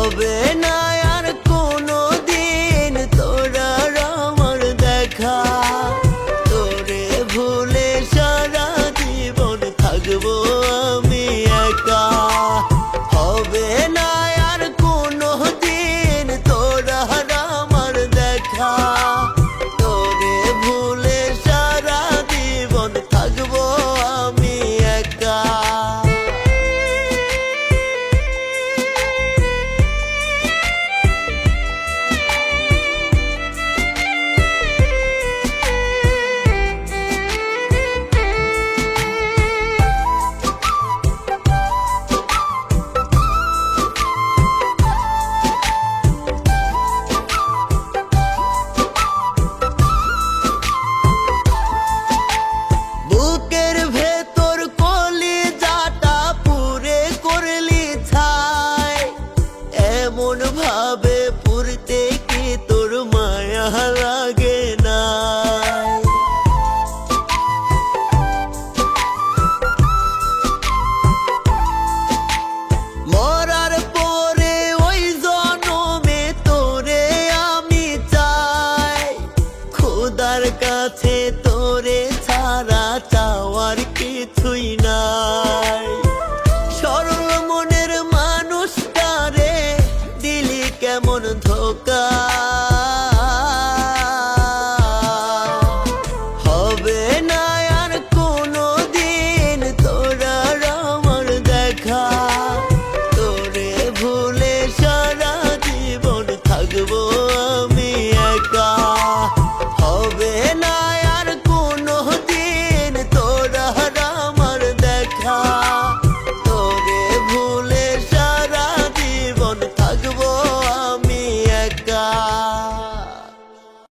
হবে না আর কোনো দিন তোর আর আমার দেখা। তোরে ভুলে সারা জীবন থাকবো আমি একা। হবে না আর কোনো দিন তোর আর আমার দেখা। তোরে ভুলে সারা জীবন থাকবো আমি একা। বুকের ভেতর কলিজাটা পুরে করলি ছাই। এমন ভাবে পুরতে কি তোর মায়া লাগে না? মরার পরে ওই জনমে তোরে আমি চাই। খোদার কাছে তোরে ছাড়া চাওয়ার কিছুই নাই। সরল মনের মানুষটারে দিলি কেমন ধোকা।